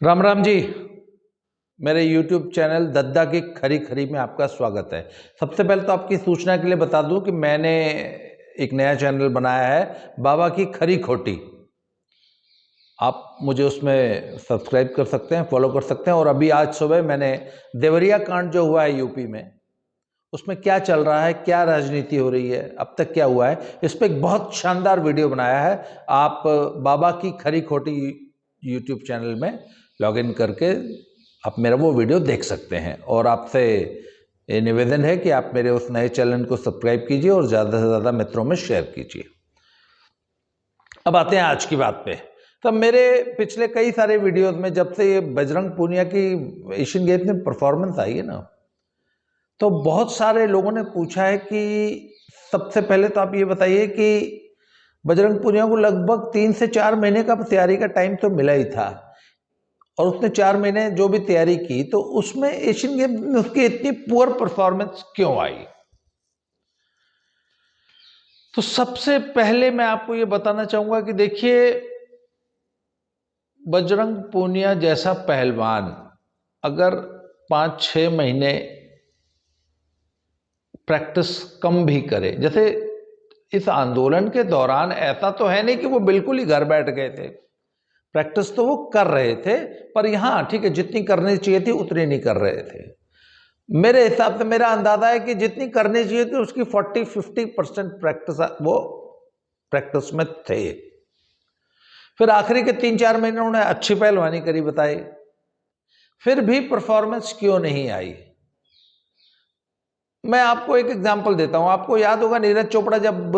राम राम जी। मेरे YouTube channel दद्दा की खरी खरी में आपका स्वागत है। सबसे पहले तो आपकी सूचना के लिए बता दूं कि मैंने एक नया चैनल बनाया है, बाबा की खरी खोटी। आप मुझे उसमें सब्सक्राइब कर सकते हैं, फॉलो कर सकते हैं। और अभी आज सुबह मैंने देवरिया कांड जो हुआ है यूपी में, उसमें क्या चल रहा है, क्या राजनीति हो रही है, अब तक क्या हुआ है, इस पर एक बहुत शानदार वीडियो बनाया है। आप बाबा की खरी खोटी यूट्यूब चैनल में लॉग इन करके आप मेरा वो वीडियो देख सकते हैं। और आपसे ये निवेदन है कि आप मेरे उस नए चैनल को सब्सक्राइब कीजिए और ज़्यादा से ज़्यादा मित्रों में शेयर कीजिए। अब आते हैं आज की बात पे। तब मेरे पिछले कई सारे वीडियोस में, जब से ये बजरंग पूनिया की एशियन गेम्स में परफॉर्मेंस आई है ना, तो बहुत सारे लोगों ने पूछा है कि सबसे पहले तो आप ये बताइए कि बजरंग पूनिया को लगभग 3 से 4 महीने का तैयारी का टाइम तो मिला ही था, और उसने 4 महीने जो भी तैयारी की, तो उसमें एशियन गेम में उसकी इतनी पुअर परफॉर्मेंस क्यों आई? तो सबसे पहले मैं आपको ये बताना चाहूंगा कि देखिए, बजरंग पूनिया जैसा पहलवान अगर 5-6 महीने प्रैक्टिस कम भी करे, जैसे इस आंदोलन के दौरान ऐसा तो है नहीं कि वो बिल्कुल ही घर बैठ गए थे, प्रैक्टिस तो वो कर रहे थे, पर यहां ठीक है, जितनी करनी चाहिए थी उतनी नहीं कर रहे थे। मेरे हिसाब से मेरा अंदाजा है कि जितनी करनी चाहिए थी उसकी 40-50% प्रैक्टिस वो प्रैक्टिस में थे। फिर आखिरी के 3-4 महीने उन्होंने अच्छी पहलवानी करी बताई, फिर भी परफॉर्मेंस क्यों नहीं आई? मैं आपको एक एग्जांपल देता हूं। आपको याद होगा, नीरज चोपड़ा जब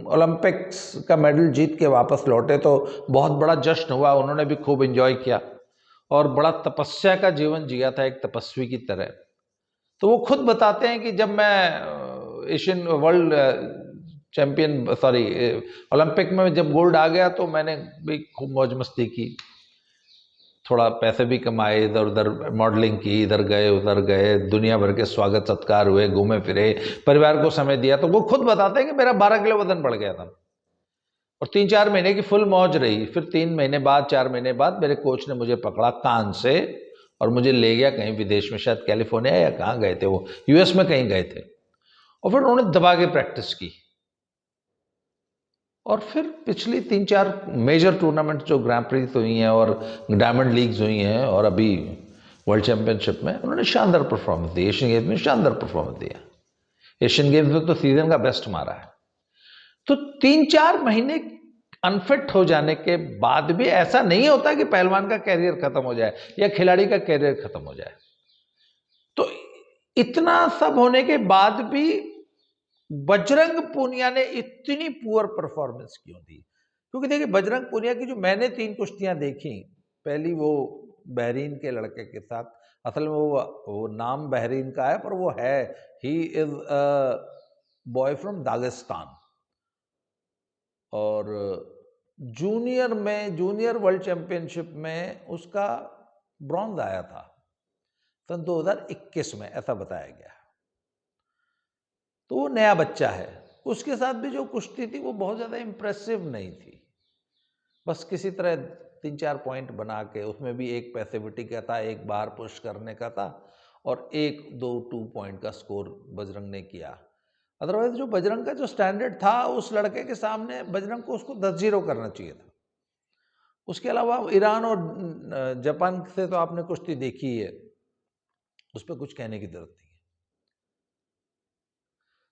ओलंपिक्स का मेडल जीत के वापस लौटे तो बहुत बड़ा जश्न हुआ, उन्होंने भी खूब एंजॉय किया और बड़ा तपस्या का जीवन जिया था, एक तपस्वी की तरह। तो वो खुद बताते हैं कि जब मैं Asian world champion sorry Olympic में जब गोल्ड आ गया तो मैंने भी खूब मौज मस्ती की, थोड़ा पैसे भी कमाए, इधर उधर मॉडलिंग की, इधर गए उधर गए, दुनिया भर के स्वागत सत्कार हुए, घूमे फिरे, परिवार को समय दिया। तो वो खुद बताते हैं कि मेरा 12 किलो वजन बढ़ गया था और 3-4 महीने की फुल मौज रही। फिर 3 महीने बाद, 4 महीने बाद मेरे कोच ने मुझे पकड़ा कान से और मुझे ले गया कहीं विदेश में, शायद कैलिफोर्निया या कहाँ गए थे वो, यूएस में कहीं गए थे। और फिर उन्होंने दबा के प्रैक्टिस की और फिर पिछली 3-4 मेजर टूर्नामेंट जो ग्रैंड प्रीज हुई हैं और डायमंड लीग्स हुई हैं और अभी वर्ल्ड चैंपियनशिप में उन्होंने शानदार परफॉर्मेंस दी, एशियन गेम्स में शानदार परफॉर्मेंस दिया। एशियन गेम्स में तो सीजन का बेस्ट मारा है। तो 3-4 महीने अनफिट हो जाने के बाद भी ऐसा नहीं होता कि पहलवान का कैरियर खत्म हो जाए या खिलाड़ी का कैरियर खत्म हो जाए। तो इतना सब होने के बाद भी बजरंग पूनिया ने इतनी पुअर परफॉर्मेंस क्यों दी? क्योंकि देखिए, बजरंग पूनिया की जो मैंने 3 कुश्तियां देखी, पहली वो बहरीन के लड़के के साथ, असल में वो नाम बहरीन का है पर वो है, he is a boy from Dagestan. और जूनियर वर्ल्ड चैंपियनशिप में उसका ब्रॉन्ज आया था सन 2021 में, ऐसा बताया गया। तो वो नया बच्चा है, उसके साथ भी जो कुश्ती थी वो बहुत ज़्यादा इम्प्रेसिव नहीं थी, बस किसी तरह 3-4 पॉइंट बना के, उसमें भी एक पैसिविटी का था, एक बार पुश करने का था और 1-2 पॉइंट का स्कोर बजरंग ने किया। अदरवाइज जो बजरंग का जो स्टैंडर्ड था उस लड़के के सामने, बजरंग को उसको 10-0 करना चाहिए था। उसके अलावा ईरान और जापान से तो आपने कुश्ती देखी ही है, उस पर कुछ कहने की जरूरत नहीं है।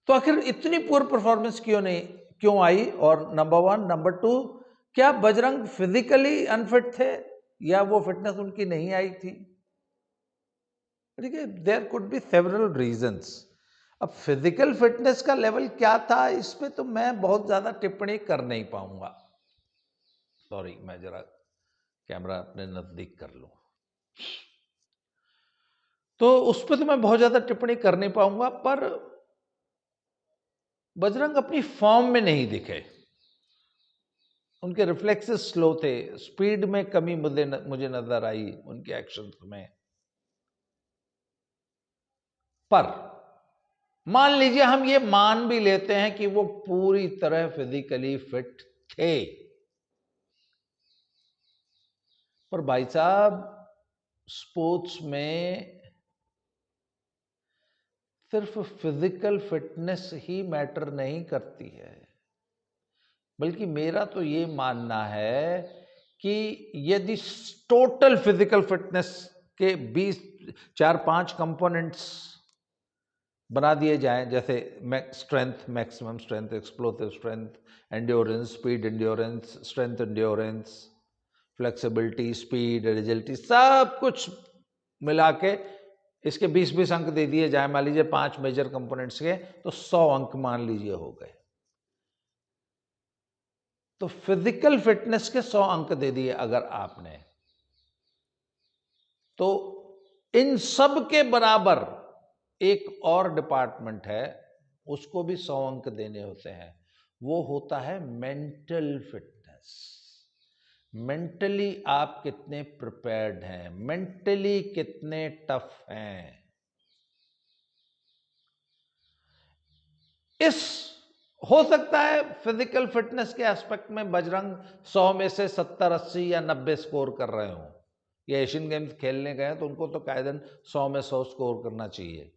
तो आखिर इतनी पुअर परफॉर्मेंस क्यों आई? और नंबर 1, नंबर 2, क्या बजरंग फिजिकली अनफिट थे या वो फिटनेस उनकी नहीं आई थी? देखिए, there could be several reasons. अब फिजिकल फिटनेस का लेवल क्या था, इस पे तो मैं बहुत ज्यादा टिप्पणी कर नहीं पाऊंगा। सॉरी, मैं जरा कैमरा अपने नजदीक कर लूं, तो उस पर तो मैं बहुत ज्यादा टिप्पणी कर नहीं पाऊंगा। पर बजरंग अपनी फॉर्म में नहीं दिखे, उनके रिफ्लेक्सेस स्लो थे, स्पीड में कमी मुझे नजर आई उनके एक्शंस में। पर मान लीजिए हम ये मान भी लेते हैं कि वो पूरी तरह फिजिकली फिट थे, पर भाई साहब, स्पोर्ट्स में सिर्फ फिजिकल फिटनेस ही मैटर नहीं करती है, बल्कि मेरा तो ये मानना है कि यदि टोटल फिजिकल फिटनेस के 20 4-5 कंपोनेंट्स बना दिए जाएं, जैसे strength, maximum strength, explosive strength, endurance, speed endurance, strength endurance, flexibility, speed, agility, सब कुछ मिला के इसके 20-20 अंक दे दिए जाए, मान लीजिए 5 मेजर कंपोनेंट्स के, तो 100 अंक मान लीजिए हो गए। तो फिजिकल फिटनेस के 100 अंक दे दिए अगर आपने, तो इन सब के बराबर एक और डिपार्टमेंट है, उसको भी 100 अंक देने होते हैं, वो होता है मेंटल फिटनेस। मेंटली आप कितने प्रिपेयर्ड हैं, मेंटली कितने टफ हैं। इस हो सकता है फिजिकल फिटनेस के एस्पेक्ट में बजरंग 100 में से 70, 80 या 90 स्कोर कर रहे हों। ये एशियन गेम्स खेलने गए तो उनको तो कायदन 100 में 100 स्कोर करना चाहिए।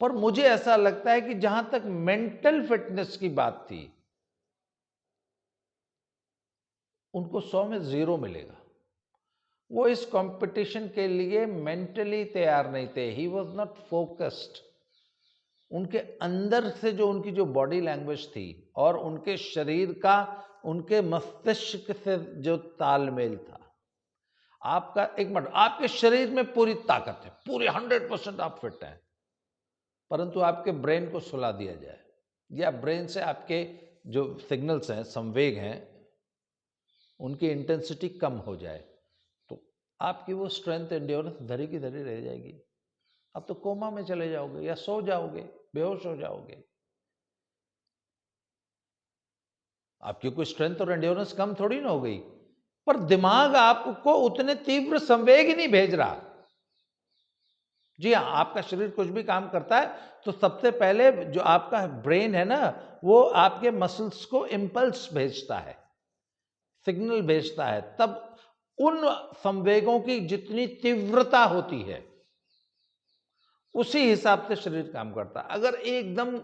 पर मुझे ऐसा लगता है कि जहां तक मेंटल फिटनेस की बात थी, उनको 100 में 0 मिलेगा। वो इस कंपटीशन के लिए मेंटली तैयार नहीं थे। He was not focused. उनके अंदर से जो उनकी जो बॉडी लैंग्वेज थी और उनके शरीर का उनके मस्तिष्क से जो तालमेल था, आपका एक मिनट, आपके शरीर में पूरी ताकत है, पूरे 100% आप फिट हैं, परंतु आपके ब्रेन को सुला दिया जाए या ब्रेन से आपके जो सिग्नल्स हैं, संवेग हैं, उनकी इंटेंसिटी कम हो जाए, तो आपकी वो स्ट्रेंथ एंड्योरेंस धरी की धरी रह जाएगी। अब तो कोमा में चले जाओगे या सो जाओगे, बेहोश हो जाओगे। आपकी कोई स्ट्रेंथ और एंड्योरेंस कम थोड़ी ना हो गई, पर दिमाग आपको उतने तीव्र संवेग ही नहीं भेज रहा। जी हाँ, आपका शरीर कुछ भी काम करता है तो सबसे पहले जो आपका ब्रेन है ना, वो आपके मसल्स को इंपल्स भेजता है, सिग्नल भेजता है, तब उन संवेगों की जितनी तीव्रता होती है उसी हिसाब से शरीर काम करता है। अगर एकदम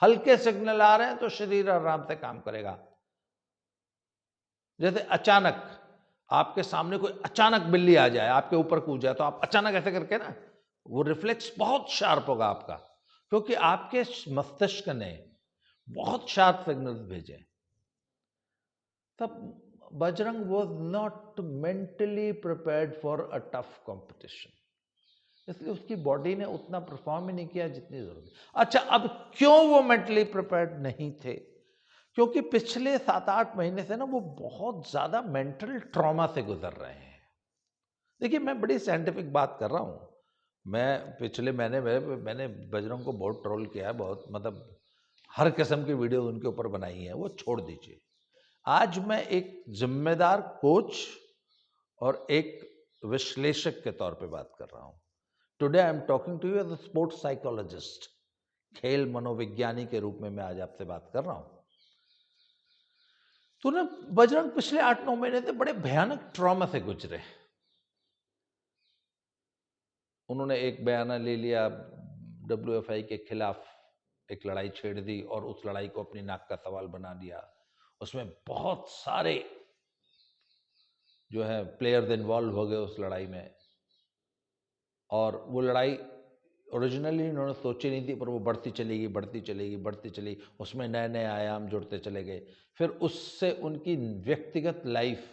हल्के सिग्नल आ रहे हैं तो शरीर आराम से काम करेगा। जैसे अचानक आपके सामने कोई अचानक बिल्ली आ जाए, आपके ऊपर कूद जाए, तो आप अचानक ऐसे करके ना, वो रिफ्लेक्स बहुत शार्प होगा आपका, क्योंकि आपके मस्तिष्क ने बहुत शार्प सिग्नल्स भेजे। तब Bajrang was not mentally prepared for a tough competition, इसलिए उसकी बॉडी ने उतना परफॉर्म ही नहीं किया जितनी जरूरत। अच्छा, अब क्यों वो मेंटली प्रिपेयर्ड नहीं थे? क्योंकि पिछले 7-8 महीने से ना वो बहुत ज्यादा मेंटल ट्रॉमा से गुजर रहे हैं। देखिए, मैं बड़ी साइंटिफिक बात कर रहा हूँ। मैं पिछले मैंने बजरंग को बहुत ट्रोल किया है, बहुत मतलब हर किस्म की वीडियो उनके ऊपर बनाई है, वो छोड़ दीजिए। आज मैं एक जिम्मेदार कोच और एक विश्लेषक के तौर पे बात कर रहा हूँ। Today I am talking to you as a sports psychologist, खेल मनोविज्ञानी के रूप में मैं आज आपसे बात कर रहा हूँ। तो ना, बजरंग पिछले 8-9 महीने से बड़े भयानक ट्रॉमा से गुजरे। उन्होंने एक बयाना ले लिया, WFI के खिलाफ एक लड़ाई छेड़ दी और उस लड़ाई को अपनी नाक का सवाल बना दिया। उसमें बहुत सारे जो है प्लेयर्स इन्वॉल्व हो गए उस लड़ाई में, और वो लड़ाई ओरिजिनली उन्होंने सोची नहीं थी, पर वो बढ़ती चलेगी, बढ़ती चलेगी, बढ़ती चली, उसमें नए नए आयाम जुड़ते चले गए। फिर उससे उनकी व्यक्तिगत लाइफ,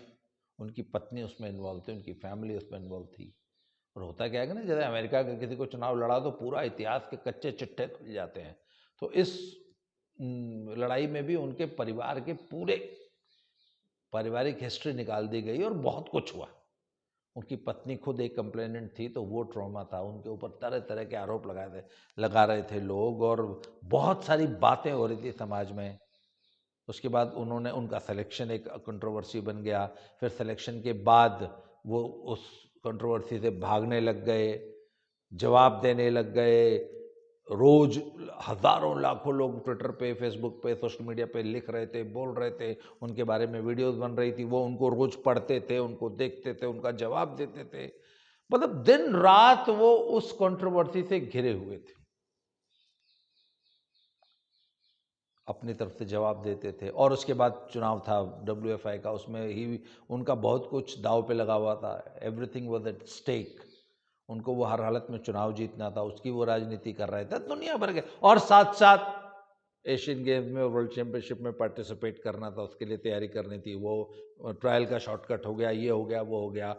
उनकी पत्नी उसमें इन्वॉल्व थी, उनकी फैमिली उसमें इन्वॉल्व थी। और होता क्या है कि ना, जैसे अमेरिका का किसी को चुनाव लड़ा तो पूरा इतिहास के कच्चे चिट्ठे खुल जाते हैं, तो इस लड़ाई में भी उनके परिवार के पूरे पारिवारिक हिस्ट्री निकाल दी गई और बहुत कुछ हुआ। उनकी पत्नी खुद एक कंप्लेनेंट थी, तो वो ट्रॉमा था, उनके ऊपर तरह तरह के आरोप लगा रहे थे लोग, और बहुत सारी बातें हो रही थी समाज में। उसके बाद उनका सिलेक्शन एक कंट्रोवर्सी बन गया। फिर सिलेक्शन के बाद वो उस कंट्रोवर्सी से भागने लग गए, जवाब देने लग गए, रोज हजारों लाखों लोग ट्विटर पे, फेसबुक पे, सोशल मीडिया पे लिख रहे थे, बोल रहे थे, उनके बारे में वीडियोस बन रही थी, वो उनको रोज पढ़ते थे, उनको देखते थे, उनका जवाब देते थे। मतलब दिन रात वो उस कंट्रोवर्सी से घिरे हुए थे, अपनी तरफ से जवाब देते थे। और उसके बाद चुनाव था WFI का, उसमें ही उनका बहुत कुछ दांव पे लगा हुआ था, एवरीथिंग वाज एट स्टेक। उनको वो हर हालत में चुनाव जीतना था, उसकी वो राजनीति कर रहे थे दुनिया भर के। और साथ साथ एशियन गेम्स में, वर्ल्ड चैंपियनशिप में पार्टिसिपेट करना था, उसके लिए तैयारी करनी थी। वो ट्रायल का शॉर्टकट हो गया, ये हो गया, वो हो गया,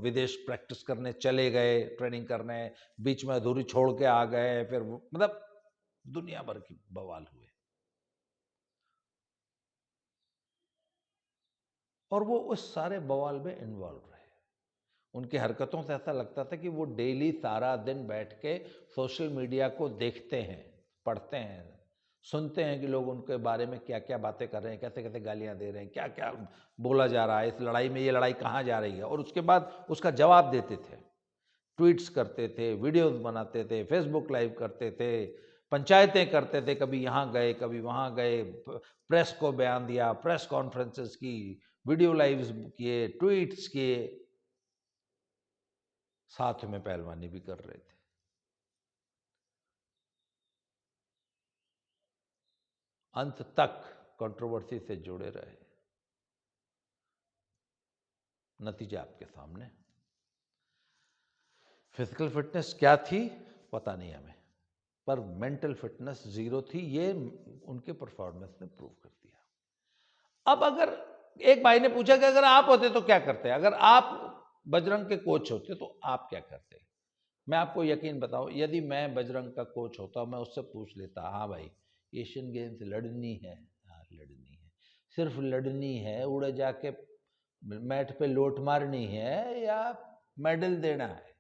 विदेश प्रैक्टिस करने चले गए, ट्रेनिंग करने, बीच में अधूरी छोड़ के आ गए, फिर मतलब दुनिया भर की बवाल हुए। और वो उस सारे बवाल में इन्वॉल्व रहे। उनकी हरकतों से ऐसा लगता था कि वो डेली सारा दिन बैठ के सोशल मीडिया को देखते हैं, पढ़ते हैं, सुनते हैं कि लोग उनके बारे में क्या क्या बातें कर रहे हैं, कैसे कैसे गालियां दे रहे हैं, क्या क्या बोला जा रहा है इस लड़ाई में, ये लड़ाई कहाँ जा रही है, और उसके बाद उसका जवाब देते थे, ट्वीट्स करते थे, वीडियोस बनाते थे, फेसबुक लाइव करते थे, पंचायतें करते थे, कभी यहाँ गए, कभी वहाँ गए, प्रेस को बयान दिया, प्रेस कॉन्फ्रेंसेस की, वीडियो लाइव्स किए, ट्वीट्स किए, साथ में पहलवानी भी कर रहे थे। अंत तक कंट्रोवर्सी से जुड़े रहे। नतीजा आपके सामने। फिजिकल फिटनेस क्या थी पता नहीं हमें, पर मेंटल फिटनेस जीरो थी, ये उनके परफॉर्मेंस ने प्रूव कर दिया। अब अगर एक भाई ने पूछा कि अगर आप होते तो क्या करते, अगर आप बजरंग के कोच होते तो आप क्या करते। मैं आपको यकीन बताऊं, यदि मैं बजरंग का कोच होता, मैं उससे पूछ लेता, हाँ भाई एशियन गेम्स लड़नी है, हाँ लड़नी है, सिर्फ लड़नी है, उड़े जाके मैट पे लोट मारनी है, या मेडल देना है।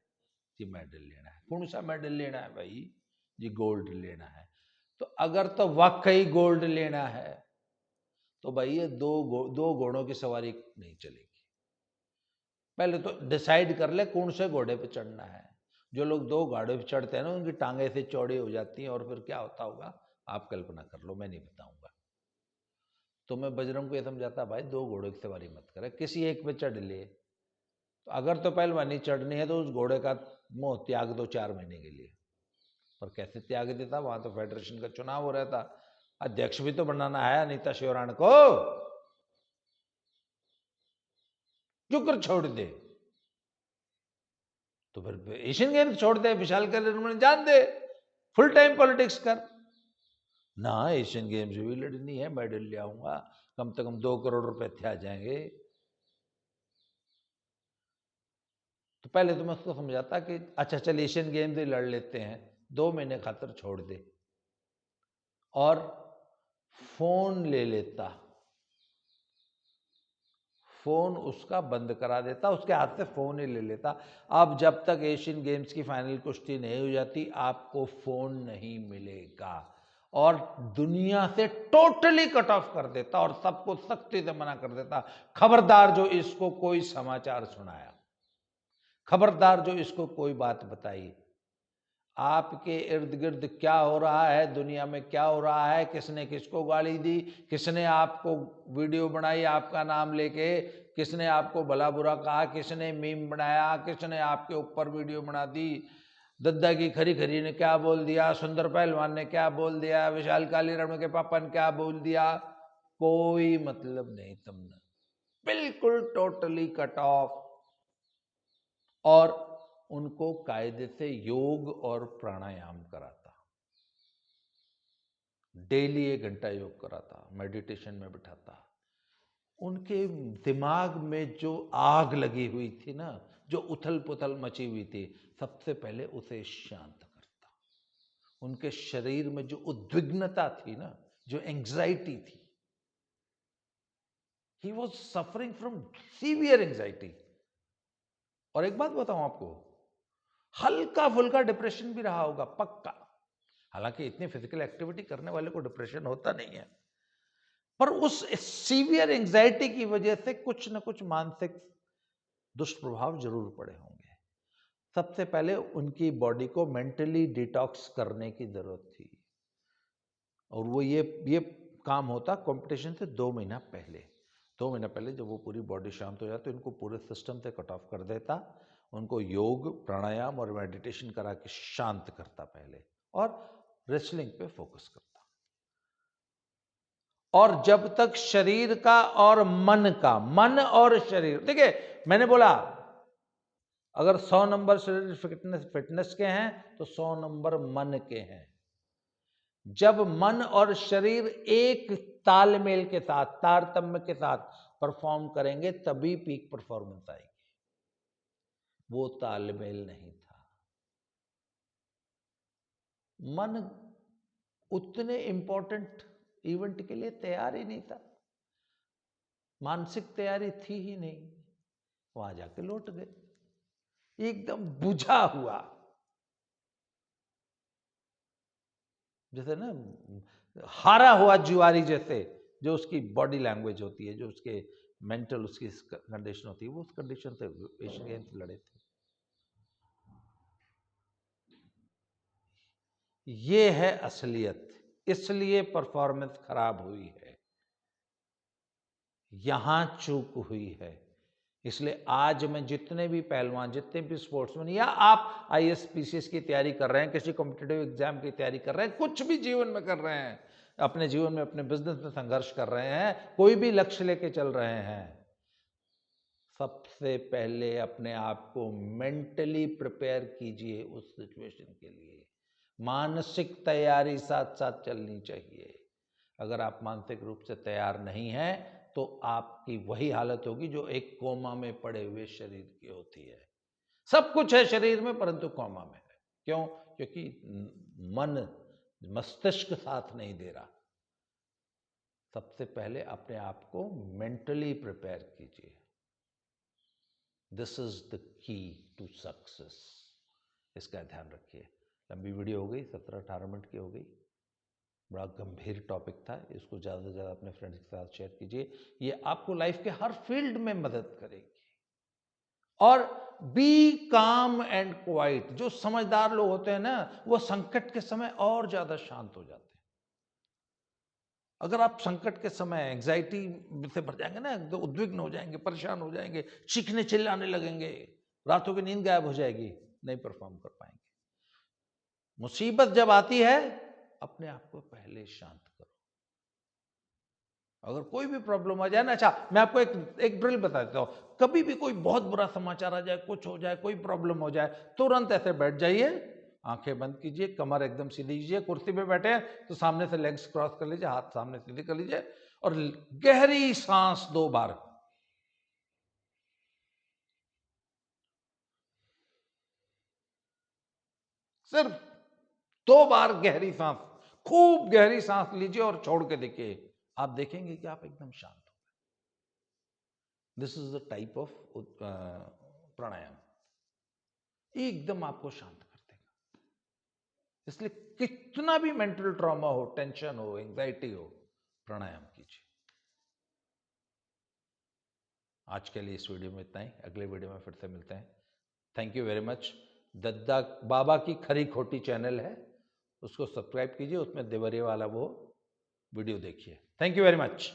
जी मेडल लेना है। कौन सा मेडल लेना है भाई? जी गोल्ड लेना है। तो अगर तो वाकई गोल्ड लेना है तो भाई ये दो घोड़ों की सवारी नहीं चलेगी। पहले तो डिसाइड कर ले कौन से घोड़े पे चढ़ना है। जो लोग दो घोड़े पे चढ़ते हैं ना, उनकी टांगे से चौड़ी हो जाती हैं, और फिर क्या होता होगा आप कल्पना कर लो, मैं नहीं बताऊंगा। तो मैं बजरंग को ये समझाता, भाई दो घोड़ों की सवारी मत करे, किसी एक पे चढ़ ले। तो अगर तो पहलवानी चढ़नी है तो उस घोड़े का मोह त्याग दो 4 महीने के लिए। पर कैसे त्याग देता, वहां तो फेडरेशन का चुनाव हो रहा था, अध्यक्ष भी तो बनाना है अनीता शिवराण को, क्यों कर छोड़ दे। तो फिर एशियन गेम्स छोड़ दे, विशाल कर जान दे, फुल टाइम पॉलिटिक्स कर। ना एशियन गेम्स भी लड़नी है, मेडल ले आऊंगा, कम से कम 2 करोड़ रुपए थे आ जाएंगे। तो पहले तो मैं उसको समझाता कि अच्छा चल एशियन गेम्स ही लड़ लेते हैं, 2 महीने खातर छोड़ दे, और फोन ले लेता, फोन उसका बंद करा देता, उसके हाथ से फोन ही ले लेता। अब जब तक एशियन गेम्स की फाइनल कुश्ती नहीं हो जाती आपको फोन नहीं मिलेगा, और दुनिया से टोटली कट ऑफ कर देता, और सबको सख्ती से मना कर देता, खबरदार जो इसको कोई समाचार सुनाया, खबरदार जो इसको कोई बात बताई, आपके इर्द गिर्द क्या हो रहा है, दुनिया में क्या हो रहा है, किसने किसको गाली दी, किसने आपको वीडियो बनाई आपका नाम लेके, किसने आपको भला बुरा कहा, किसने मीम बनाया, किसने आपके ऊपर वीडियो बना दी, दद्दा की खरी खरी ने क्या बोल दिया, सुंदर पहलवान ने क्या बोल दिया, विशाल कालीराम के पापा ने क्या बोल दिया, कोई मतलब नहीं तुमने, बिल्कुल टोटली कट ऑफ। और उनको कायदे से योग और प्राणायाम कराता, डेली 1 घंटा योग कराता, मेडिटेशन में बिठाता। उनके दिमाग में जो आग लगी हुई थी ना, जो उथल पुथल मची हुई थी, सबसे पहले उसे शांत करता। उनके शरीर में जो उद्विग्नता थी ना, जो एंग्जाइटी थी, he was suffering from severe anxiety. और एक बात बताऊं आपको, हल्का फुल्का डिप्रेशन भी रहा होगा पक्का, हालांकि इतनी फिजिकल एक्टिविटी करने वाले को डिप्रेशन होता नहीं है, पर उस सीवियर एंजाइटी की वजह से कुछ न कुछ मानसिक दुष्प्रभाव जरूर पड़े होंगे। सबसे पहले उनकी बॉडी को मेंटली डिटॉक्स करने की जरूरत थी, और वो ये काम होता कंपटीशन से 2 महीना पहले। 2 महीना पहले जब वो पूरी बॉडी शांत हो जाती, उनको पूरे सिस्टम से कट ऑफ कर देता, उनको योग, प्राणायाम और मेडिटेशन करा के शांत करता पहले, और रेसलिंग पे फोकस करता। और जब तक शरीर का और मन का, मन और शरीर, देखिए मैंने बोला अगर 100 नंबर शरीर फिटनेस के हैं तो 100 नंबर मन के हैं। जब मन और शरीर एक तालमेल के साथ, तारतम्य के साथ परफॉर्म करेंगे तभी पीक परफॉर्मेंस आएगी। वो तालमेल नहीं था। मन उतने इंपॉर्टेंट इवेंट के लिए तैयार ही नहीं था, मानसिक तैयारी थी ही नहीं। वहां जाके लौट गए एकदम बुझा हुआ, जैसे ना हारा हुआ जुआरी जैसे, जो उसकी बॉडी लैंग्वेज होती है, जो उसके मेंटल उसकी कंडीशन होती है, वो उस कंडीशन से एशियन गेम्स लड़े थे। ये है असलियत, इसलिए परफॉर्मेंस खराब हुई है, यहां चूक हुई है। इसलिए आज मैं जितने भी पहलवान, जितने भी स्पोर्ट्समैन, या आप आईएएस पीसीएस की तैयारी कर रहे हैं, किसी कॉम्पिटिटिव एग्जाम की तैयारी कर रहे हैं, कुछ भी जीवन में कर रहे हैं, अपने जीवन में, अपने बिजनेस में संघर्ष कर रहे हैं, कोई भी लक्ष्य लेके चल रहे हैं, सबसे पहले अपने आप को मेंटली प्रिपेयर कीजिए उस सिचुएशन के लिए। मानसिक तैयारी साथ साथ चलनी चाहिए। अगर आप मानसिक रूप से तैयार नहीं हैं तो आपकी वही हालत होगी जो एक कोमा में पड़े हुए शरीर की होती है। सब कुछ है शरीर में परंतु कोमा में है। क्यों? क्योंकि मन, मस्तिष्क साथ नहीं दे रहा। सबसे पहले अपने आप को मेंटली प्रिपेयर कीजिए। This is the key to success. इसका ध्यान रखिए। लंबी वीडियो हो गई, 17-18 मिनट की हो गई। बड़ा गंभीर टॉपिक था, इसको ज़्यादा से ज़्यादा अपने फ्रेंड्स के साथ शेयर कीजिए। ये आपको लाइफ के हर फील्ड में मदद करेगी। और बी काम एंड क्वाइट। जो समझदार लोग होते हैं ना, वो संकट के समय और ज़्यादा शांत हो जाते हैं। अगर आप संकट के समय एंग्जाइटी से भर जाएंगे ना, तो उद्विग्न हो जाएंगे, परेशान हो जाएंगे, चीखने चिल्लाने लगेंगे, रातों की नींद गायब हो जाएगी, नहीं परफॉर्म कर पाएंगे। मुसीबत जब आती है अपने आप को पहले शांत करो। अगर कोई भी प्रॉब्लम आ जाए ना, अच्छा मैं आपको एक ड्रिल बता देता हूं। कभी भी कोई बहुत बुरा समाचार आ जाए, कुछ हो जाए, कोई प्रॉब्लम हो जाए, तुरंत ऐसे बैठ जाइए, आंखें बंद कीजिए, कमर एकदम सीधी कीजिए। कुर्सी पे बैठे हैं तो सामने से लेग्स क्रॉस कर लीजिए, हाथ सामने सीधे कर लीजिए, और गहरी सांस 2 बार, सिर्फ 2 बार गहरी सांस, खूब गहरी सांस लीजिए और छोड़ के देखिए। आप देखेंगे कि आप एकदम शांत हो गए। This is the type of pranayama, एकदम आपको शांत कर देगा। इसलिए कितना भी मेंटल ट्रॉमा हो, टेंशन हो, एंजाइटी हो, प्राणायाम कीजिए। आज के लिए इस वीडियो में इतना ही। अगले वीडियो में फिर से मिलते हैं। Thank you very much. दद्दा बाबा की खरी खोटी चैनल है, उसको सब्सक्राइब कीजिए, उसमें देवरिया वाला वो वीडियो देखिए। Thank you very much.